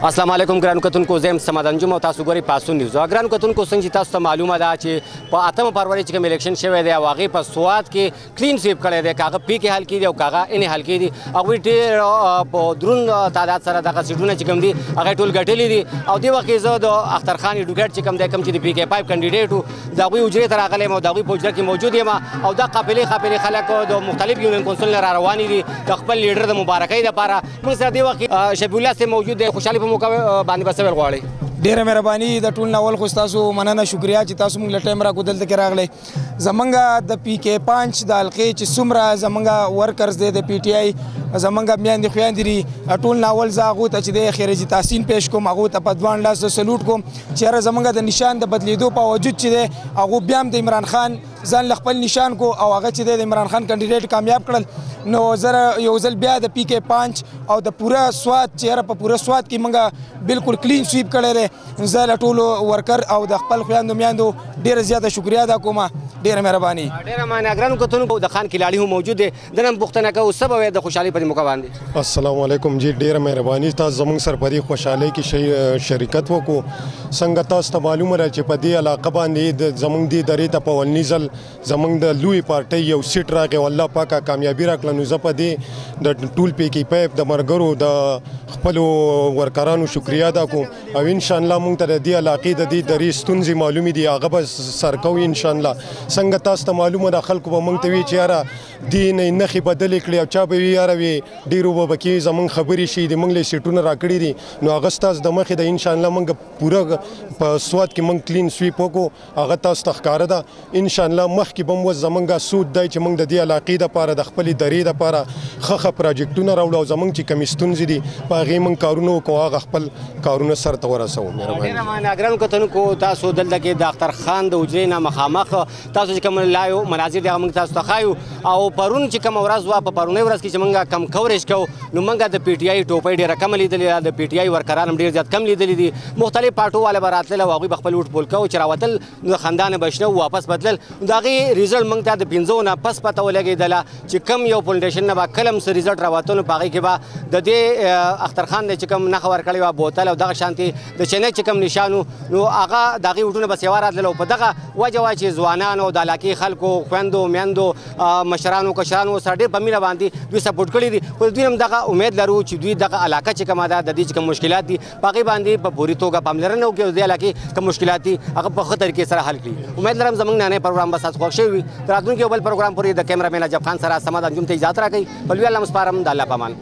अस्सलाम वालेकुम ګرانو کتونکو زم سماد انجم او تاسو ګوري پاسون نیوز. ګرانو کتونکو څنګه چې تاسو ته معلومه ده چې په 8 فروری چې کوم الیکشن شوی دی واغې په سواد کې کلین سویپ کړی دی، کاغه پی کې حل کړي او کاغه ان حل کړي دي. هغه ډېر په درون تعداد سره دغه سیټونه چې کوم دي هغه ټول ګټلې دي. او دی وخت زه د اختر خان ایډوکیټ چې کوم دی کوم چې د پی کې 5 کینډیډیټ وو دا غوي اجرې تر غلې مو دا غوي پوجره کې موجود یم او دا قافلې خلک د مختلف یونین کونسل را رواني دي د خپل لیډر د مبارکۍ لپاره. موږ سره دی وخت شفیع الله سے موجود دی. خوشحالي په موقع باندې بسوي غواړي. ډیره مهرباني د ټول ناول خو تاسو مننه شکریا چې تاسو موږ له ټایم را کودل ته راغلی. زمونږ د پی کې 5 د حلقې چې څومره زمونږ ورکرز دی د پی ټی آی زمونږ میاندې خویندې دي ټول ناول زه هغو ته چې د خیرجي تحسین پیش کوم، هغو ته په ځوان لاس سلوټ کوم چې یاره زمونږ د نشان د بدلیدو په وجود چې دی هغو بیا هم د عمران خان ځان له خپل نشان کو او هغه چې دی د عمران خان کینډیډیټ کامیاب کړل. نو زه یو ځل بیا د پی کې 5 او د پوره سواد چې یاره په پوره سواد کې موږ بالکل کلین سویپ کړی دی. زه له ټولو ورکر او د خپل خویندو میاندو ډېره زیاته شکریا ادا کوم. ډېره مهرباني. ډېره مننه. ګرانو کتونکو د خان کلاړي هم موجود دی، د نن پوښتنه کوو څه به د خوشحالۍ په موقع باندې. السلام علیکم جی، ډېره مهرباني. تاسو زموږ سره په دې خوشحالۍ کې شرکت وکړو. څنګه تاسو ته معلومه ده چې په دې علاقه باندې زموږ دې درې ته په اولني ځل زموږ د لوی پارټۍ یو سیټ راغی او الله پاکه کامیابي راکړه. نو زه په دې د ټول پی کې پیپ د مرګرو د خپلو ورکرانو شکریا ادا کوم او انشاءالله موږ ته د دې علاقې د دې درې ستونزې معلومې دي هغه به سر کوو انشاءالله. څنګه تاسو ته معلومه ده خلکو به موږ ته وي چې یاره دې نښې بدلې کړي او چا به وي یاره وي ډېرو به پکې زموږ خبرې شي د موږ له سیټونه راکړي دي. نو هغه ستاسو د مخې ده انشاءالله موږ پوره په سواد کې موږ کلین سویپ وکړو هغه تاسو ته ښکاره ده. انشاءالله مخکې به هم اوس زموږ سود دی چې موږ د دې علاقې دپاره د خپلې درې دپاره ښه پراجیکټونه راوړو او زموږ چې کومې ستونزې دي په هغې موږ کارونه وکړو هغه خپل کارونه سرته ورسوو. مهرباني. ګرانو کتونکو تاسو دلته کې د اختر خان د حجرې نه مخامخ تاسو چې کوم لایو مناظر دي هغه موږ تاسو ته ښایو. او پرون چې کومه ورځ وه په پرونۍ ورځ کې چې موږ کم کوریج کوو نو موږ د پی ټي آی ټوپۍ ډېره کمه لیدلې ده، د پی ټي آی ورکران هم ډېر زیات کم لیدلي دي. مختلف پارټو والا به راتلل او هغوی به خپل ووټ پول کوو چې راوتل نو خندا نه به شنه واپس بدلل. د هغې ریزلټ موږ ته د 5 نه پس پته ولګېدله چې کم یو پولټیشن نه به کله هم څه ریزلټ راوته نو په هغې کې به د دې اختر خان دی چې کوم نښه ورکړې وه بوتل او دغه شانتې د چینی چې کوم نشان نو هغه د هغې ووټونه بس یوه راتلل او په دغه وجه وه چې ځوانانو د علاقې خلکو خویندو میندو مشرانو کشرانو سره ډېر په مینه باندې دوی سپورټ کړي دي. خو دوی هم دغه امید لرو چې دوی دغه علاقه چې کومه ده د دې چې کوم مشکلات دي په هغې باندې په پوري توګه پاملرنه وکړي او د دې علاقې کوم مشکلات دي هغه په ښه طریقې سره حل کړي. امید لرم زموږ نننی پروګرام به ستاسو خوښ شوی وي. تر راتلونکي یو بل پروګرام پورې د کیمرامین اجب خان سره سماد انجم ته اجازت راکوي. په لوی الله مسپارم د الله په امان.